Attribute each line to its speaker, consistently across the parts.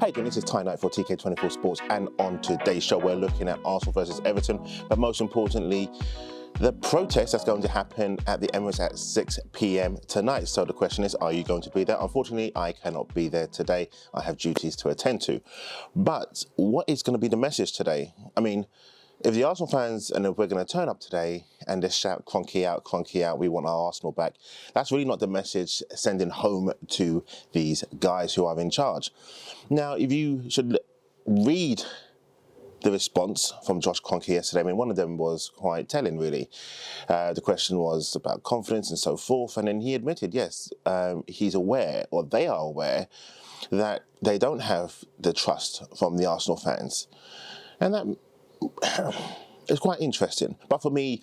Speaker 1: Hey again, this is Ty Knight for TK24 Sports, and on today's show we're looking at Arsenal versus Everton, but most importantly, the protest that's going to happen at the Emirates at 6 p.m. tonight. So the question is, are you going to be there? Unfortunately, I cannot be there today. I have duties to attend to. But what is going to be the message today? I mean, if the Arsenal fans, and if we're going to turn up today and just shout, Kroenkes out, we want our Arsenal back, that's really not the message sending home to these guys who are in charge. Now, if you should read the response from Josh Kroenkes yesterday, I mean, one of them was quite telling, really. The question was about confidence and so forth, and then he admitted, yes, he's aware, or they are aware, that they don't have the trust from the Arsenal fans. And that it's quite interesting. But for me,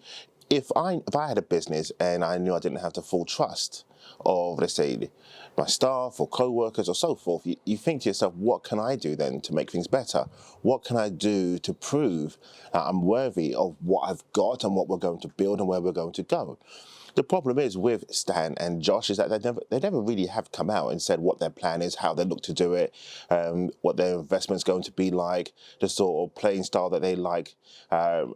Speaker 1: if I had a business and I knew I didn't have the full trust of, let's say, my staff or co-workers or so forth, you think to yourself, what can I do then to make things better? What can I do to prove I'm worthy of what I've got and what we're going to build and where we're going to go? The problem is with Stan and Josh is that they never really have come out and said what their plan is, how they look to do it, what their investment's going to be like, the sort of playing style that they like. And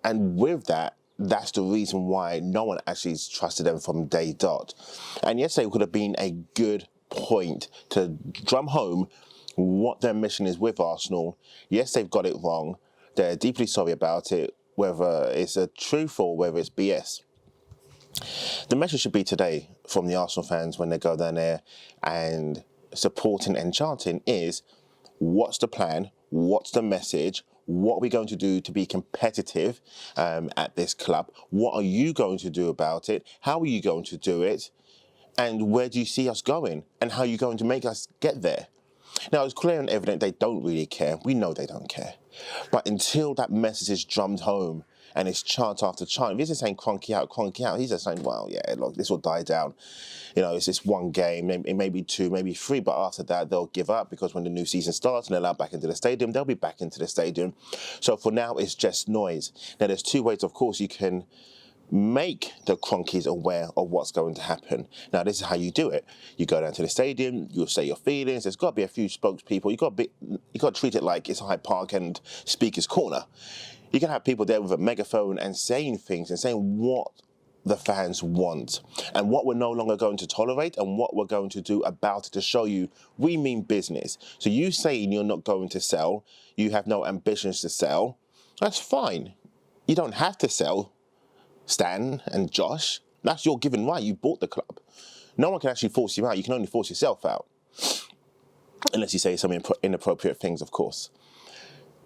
Speaker 1: with that, that's the reason why no one actually trusted them from day dot. And yesterday could have been a good point to drum home what their mission is with Arsenal. Yes, they've got it wrong. They're deeply sorry about it, whether it's a truth or whether it's BS. The message should be today from the Arsenal fans when they go down there and supporting and chanting is, what's the plan? What's the message? What are we going to do to be competitive at this club? What are you going to do about it? How are you going to do it? And where do you see us going? And how are you going to make us get there? Now, it's clear and evident they don't really care. We know they don't care. But until that message is drummed home and it's chant after chant, if he's just saying Kroenkes out, he's just saying, well, yeah, look, this will die down. You know, it's just one game, it may be two, maybe three, but after that, they'll give up because when the new season starts and they're allowed back into the stadium, they'll be back into the stadium. So for now, it's just noise. Now, there's two ways, of course, you can make the Kroenkes aware of what's going to happen. Now, this is how you do it. You go down to the stadium, you'll say your feelings. There's got to be a few spokespeople. You got to treat it like it's Hyde Park and Speaker's Corner. You can have people there with a megaphone and saying things and saying what the fans want and what we're no longer going to tolerate and what we're going to do about it to show you we mean business. So you saying you're not going to sell, you have no ambitions to sell, that's fine. You don't have to sell, Stan and Josh. That's your given right. You bought the club. No one can actually force you out. You can only force yourself out. Unless you say some inappropriate things, of course.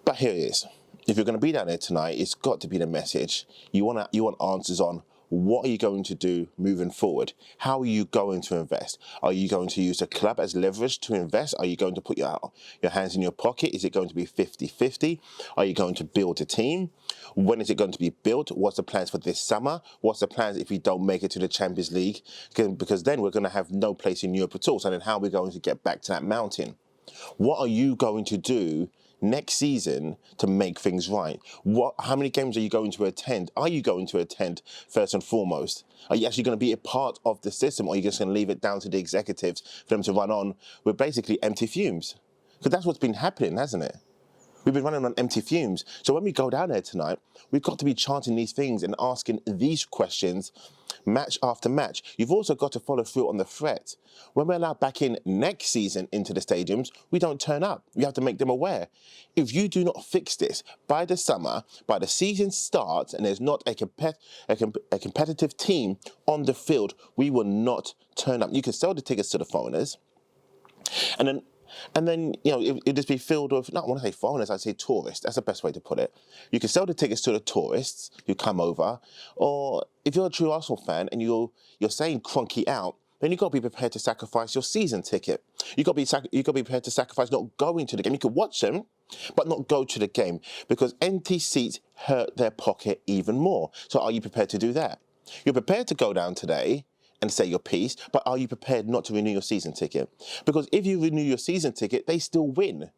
Speaker 1: But here it is. If you're going to be down there tonight, it's got to be the message. You want answers on what are you going to do moving forward? How are you going to invest? Are you going to use the club as leverage to invest? Are you going to put your hands in your pocket? Is it going to be 50-50? Are you going to build a team? When is it going to be built? What's the plans for this summer? What's the plans if we don't make it to the Champions League? Because then we're going to have no place in Europe at all. So then how are we going to get back to that mountain? What are you going to do next season to make things right? How many games are you going to attend? Are you going to attend first and foremost? Are you actually going to be a part of the system, or are you just going to leave it down to the executives for them to run on with basically empty fumes? Because that's what's been happening, hasn't it? We've been running on empty fumes. So when we go down there tonight, we've got to be chanting these things and asking these questions match after match. You've also got to follow through on the threat. When we're allowed back in next season into the stadiums, we don't turn up. We have to make them aware. If you do not fix this by the summer, by the season starts, and there's not a competitive team on the field, we will not turn up. You can sell the tickets to the foreigners, and then, you know, it'd just be filled with, not want to say foreigners, I'd say tourists. That's the best way to put it. You can sell the tickets to the tourists who come over, or if you're a true Arsenal fan and you're saying Kroenkes out, then you've got to be prepared to sacrifice your season ticket. You've got to be prepared to sacrifice not going to the game. You could watch them, but not go to the game, because empty seats hurt their pocket even more. So are you prepared to do that? You're prepared to go down today and say your piece, but are you prepared not to renew your season ticket? Because if you renew your season ticket, they still win.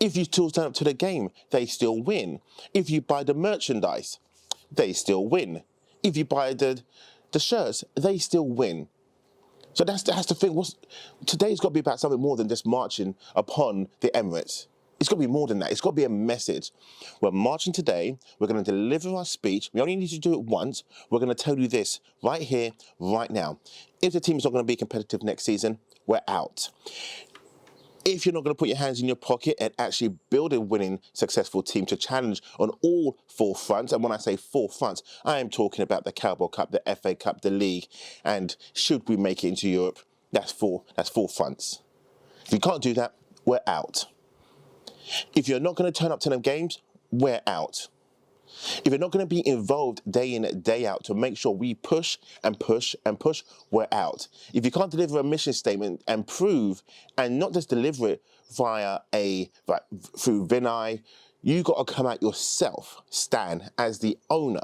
Speaker 1: If you still turn up to the game, they still win. If you buy the merchandise, they still win. If you buy the shirts, they still win. So that's the thing. Today's got to be about something more than just marching upon the Emirates. It's got to be more than that. It's got to be a message. We're marching today. We're going to deliver our speech. We only need to do it once. We're going to tell you this right here, right now. If the team is not going to be competitive next season, we're out. If you're not going to put your hands in your pocket and actually build a winning, successful team to challenge on all four fronts, and when I say four fronts, I am talking about the Carabao Cup, the FA Cup, the league, and should we make it into Europe, that's four fronts. If you can't do that, we're out. If you're not going to turn up to them games, we're out. If you're not going to be involved day in, day out to make sure we push and push and push, we're out. If you can't deliver a mission statement and prove, and not just deliver it through Vinay, you got to come out yourself, Stan, as the owner.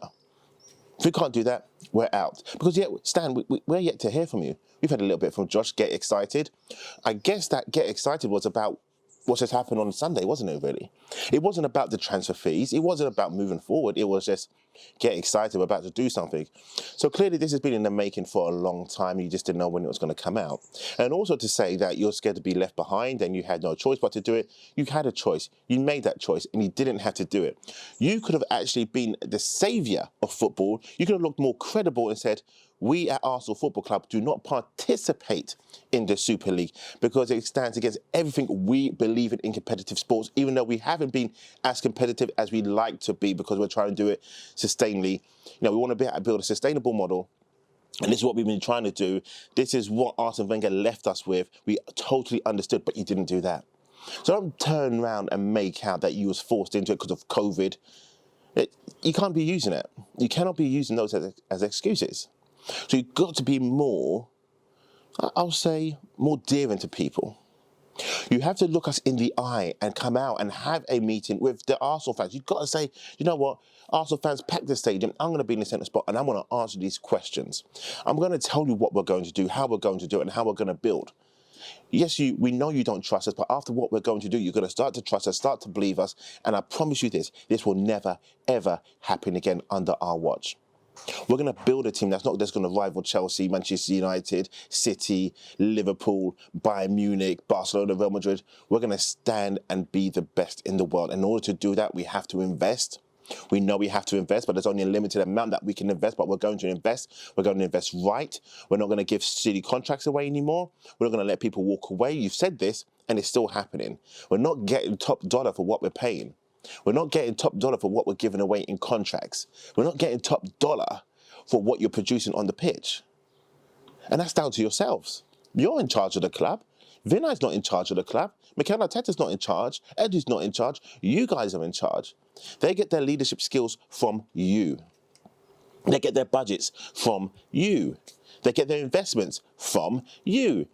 Speaker 1: If we can't do that, we're out. Because Stan, we're yet to hear from you. We've had a little bit from Josh, get excited. I guess that get excited was about what just happened on Sunday, wasn't it, really? It wasn't about the transfer fees. It wasn't about moving forward. It was just get excited, we're about to do something. So clearly this has been in the making for a long time. You just didn't know when it was going to come out. And also to say that you're scared to be left behind and you had no choice but to do it. You had a choice. You made that choice and you didn't have to do it. You could have actually been the saviour of football. You could have looked more credible and said, we at Arsenal Football Club do not participate in the Super League because it stands against everything we believe in competitive sports, even though we haven't been as competitive as we'd like to be because we're trying to do it sustainably. We want to build a sustainable model. And this is what we've been trying to do. This is what Arsene Wenger left us with. We totally understood, but you didn't do that. So don't turn around and make out that you was forced into it because of COVID. You can't be using it. You cannot be using those as excuses. So you've got to be more, I'll say, more dearing to people. You have to look us in the eye and come out and have a meeting with the Arsenal fans. You've got to say, you know what, Arsenal fans, pack the stadium. I'm going to be in the centre spot and I'm going to answer these questions. I'm going to tell you what we're going to do, how we're going to do it, and how we're going to build. Yes, we know you don't trust us, but after what we're going to do, you're going to start to trust us, start to believe us, and I promise you this will never, ever happen again under our watch. We're going to build a team that's not just going to rival Chelsea, Manchester United, City, Liverpool, Bayern Munich, Barcelona, Real Madrid. We're going to stand and be the best in the world. In order to do that, we have to invest. We know we have to invest, but there's only a limited amount that we can invest, but we're going to invest. We're going to invest right. We're not going to give silly contracts away anymore. We're not going to let people walk away. You've said this, and it's still happening. We're not getting top dollar for what we're paying. We're not getting top dollar for what we're giving away in contracts. We're not getting top dollar for what you're producing on the pitch. And that's down to yourselves. You're in charge of the club. Vinay's not in charge of the club. Mikel Arteta's not in charge. Edu's not in charge. You guys are in charge. They get their leadership skills from you. They get their budgets from you. They get their investments from you.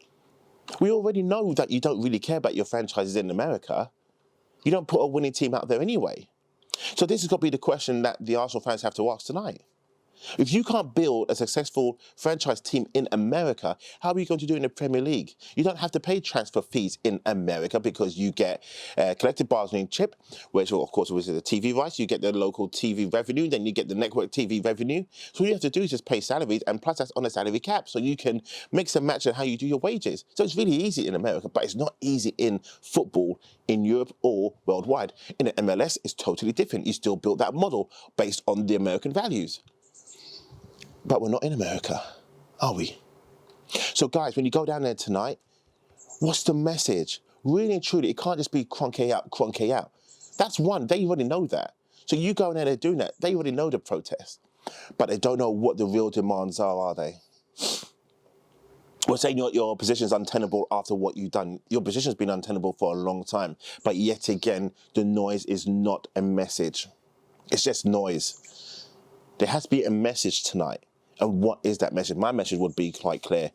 Speaker 1: We already know that you don't really care about your franchises in America. You don't put a winning team out there anyway. So this has got to be the question that the Arsenal fans have to ask tonight. If you can't build a successful franchise team in America, how are you going to do it in the Premier League? You don't have to pay transfer fees in America because you get collective bargaining chip, which of course was the TV rights. You get the local TV revenue, then you get the network TV revenue. So all you have to do is just pay salaries, and plus that's on a salary cap, so you can mix and match on how you do your wages. So it's really easy in America, but it's not easy in football in Europe or worldwide. In the MLS, it's totally different. You still build that model based on the American values. But we're not in America, are we? So guys, when you go down there tonight, what's the message? Really and truly, it can't just be Kroenkes out, Kroenkes out. That's one, they already know that. So you go in there, they're doing that. They already know the protest. But they don't know what the real demands are they? We're saying your position's untenable after what you've done. Your position's been untenable for a long time. But yet again, the noise is not a message. It's just noise. There has to be a message tonight. And what is that message? My message would be quite clear.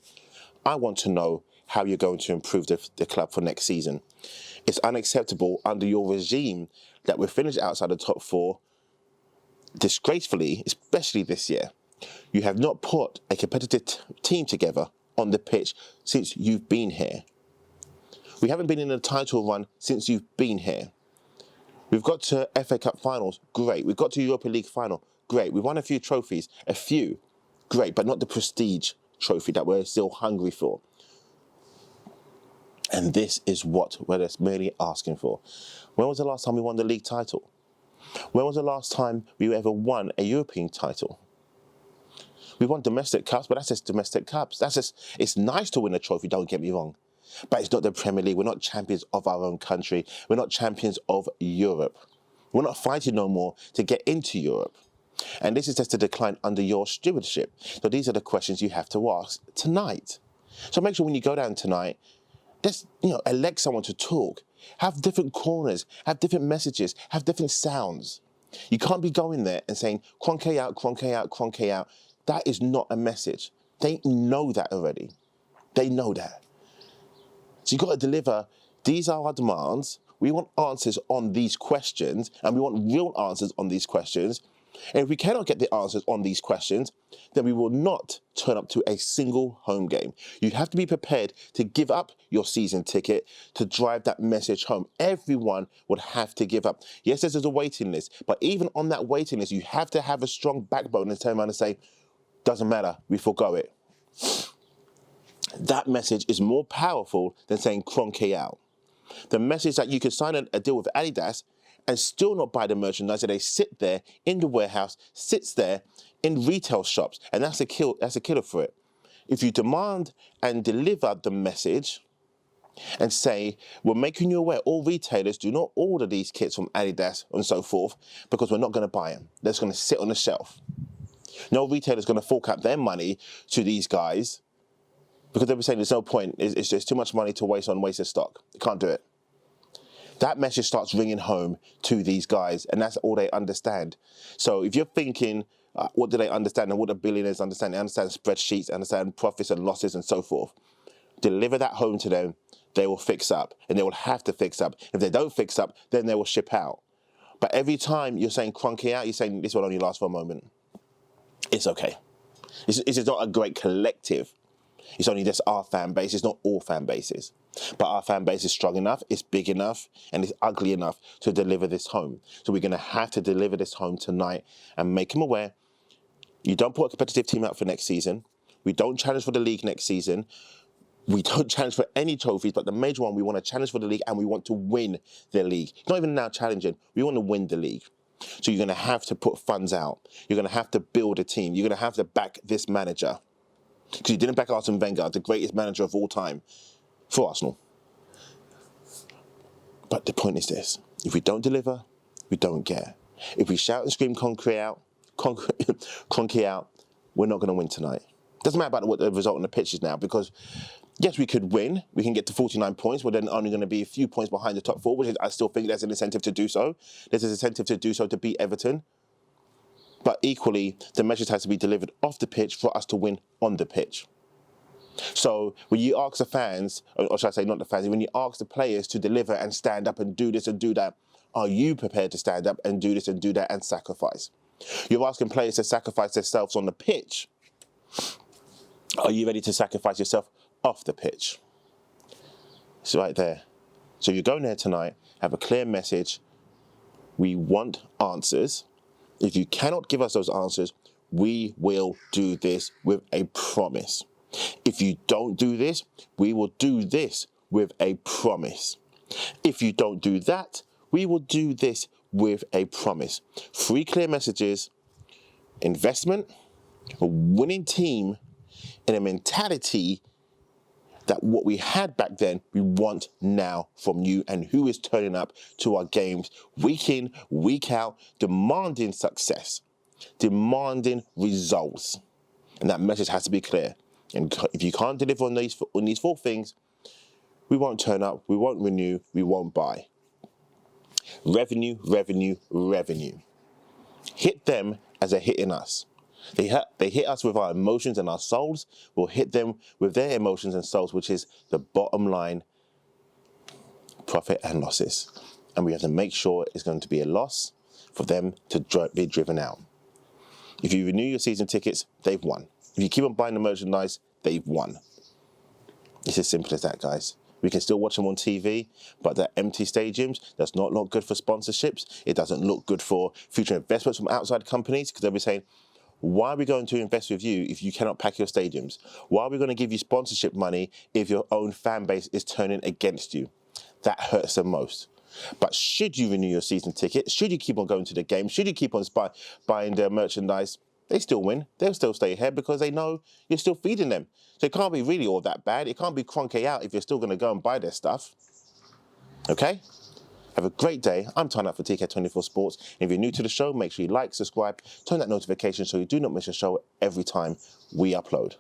Speaker 1: I want to know how you're going to improve the club for next season. It's unacceptable under your regime that we're finished outside the top four, disgracefully, especially this year. You have not put a competitive team together on the pitch since you've been here. We haven't been in a title run since you've been here. We've got to FA Cup finals, great. We've got to Europa League final, great. We've won a few trophies, a few. Great, but not the prestige trophy that we're still hungry for. And this is what we're merely asking for. When was the last time we won the league title? When was the last time we ever won a European title? We won domestic cups, but that's just domestic cups. It's nice to win a trophy, don't get me wrong. But it's not the Premier League. We're not champions of our own country. We're not champions of Europe. We're not fighting no more to get into Europe. And this is just a decline under your stewardship. So these are the questions you have to ask tonight. So make sure when you go down tonight, just, elect someone to talk. Have different corners, have different messages, have different sounds. You can't be going there and saying, Kroenke out, Kroenke out, Kroenke out. That is not a message. They know that already. They know that. So you've got to deliver, these are our demands. We want answers on these questions, and we want real answers on these questions. And if we cannot get the answers on these questions, then we will not turn up to a single home game. You have to be prepared to give up your season ticket to drive that message home. Everyone would have to give up. Yes, there's a waiting list, but even on that waiting list, you have to have a strong backbone and turn around and say, doesn't matter, we forgo it. That message is more powerful than saying Kroenke out. The message that you could sign a deal with Adidas and still not buy the merchandise, that they sit there in the warehouse, sits there in retail shops, and that's a killer for it. If you demand and deliver the message and say, we're making you aware, all retailers do not order these kits from Adidas and so forth because we're not going to buy them. They're just going to sit on the shelf. No retailer's going to fork out their money to these guys because they'll be saying there's no point. It's just too much money to waste on wasted stock. You can't do it. That message starts ringing home to these guys, and that's all they understand. So if you're thinking, what do they understand and what do billionaires understand? They understand spreadsheets, understand profits and losses and so forth. Deliver that home to them, they will fix up, and they will have to fix up. If they don't fix up, then they will ship out. But every time you're saying Kroenke out, you're saying this will only last for a moment. It's okay. This is not a great collective. It's only just our fan base. It's not all fan bases. But our fan base is strong enough, it's big enough, and it's ugly enough to deliver this home. So we're going to have to deliver this home tonight and make them aware. You don't put a competitive team out for next season. We don't challenge for the league next season. We don't challenge for any trophies, but the major one, we want to challenge for the league and we want to win the league. Not even now challenging, we want to win the league. So you're going to have to put funds out. You're going to have to build a team. You're going to have to back this manager. Because you didn't back Arsene Wenger, the greatest manager of all time, for Arsenal. But the point is this. If we don't deliver, we don't get. If we shout and scream Kroenke out, we're not going to win tonight. Doesn't matter about what the result on the pitch is now, because yes, we could win. We can get to 49 points. We're then only going to be a few points behind the top four, which is, I still think there's an incentive to do so. There's an incentive to do so to beat Everton. But equally, the message has to be delivered off the pitch for us to win on the pitch. So when you ask the fans, or should I say not the fans, when you ask the players to deliver and stand up and do this and do that, are you prepared to stand up and do this and do that and sacrifice? You're asking players to sacrifice themselves on the pitch. Are you ready to sacrifice yourself off the pitch? It's right there. So you're going there tonight, have a clear message. We want answers. If you cannot give us those answers, we will do this with a promise. If you don't do this, we will do this with a promise. If you don't do that, we will do this with a promise. 3 clear messages, investment, a winning team, and a mentality that what we had back then, we want now from you, and who is turning up to our games week in, week out, demanding success, demanding results. And that message has to be clear. And if you can't deliver on these 4 things, we won't turn up, we won't renew, we won't buy. Revenue, revenue, revenue. Hit them as they're hitting us. They hit us with our emotions and our souls. We'll hit them with their emotions and souls, which is the bottom line, profit and losses. And we have to make sure it's going to be a loss for them to be driven out. If you renew your season tickets, they've won. If you keep on buying the merchandise, they've won. It's as simple as that, guys. We can still watch them on TV, but the empty stadiums, does not look good for sponsorships. It doesn't look good for future investments from outside companies, because they'll be saying, Why are we going to invest with you if you cannot pack your stadiums? Why are we going to give you sponsorship money if your own fan base is turning against you? That hurts the most. But should you renew your season ticket, should you keep on going to the game, should you keep on buying their merchandise, they still win. They'll still stay ahead because they know you're still feeding them. So it can't be really all that bad. It can't be Kroenkes out if you're still going to go and buy their stuff. Okay? Have a great day. I'm Tying Up for TK24 Sports. And if you're new to the show, make sure you like, subscribe, turn that notification so you do not miss a show every time we upload.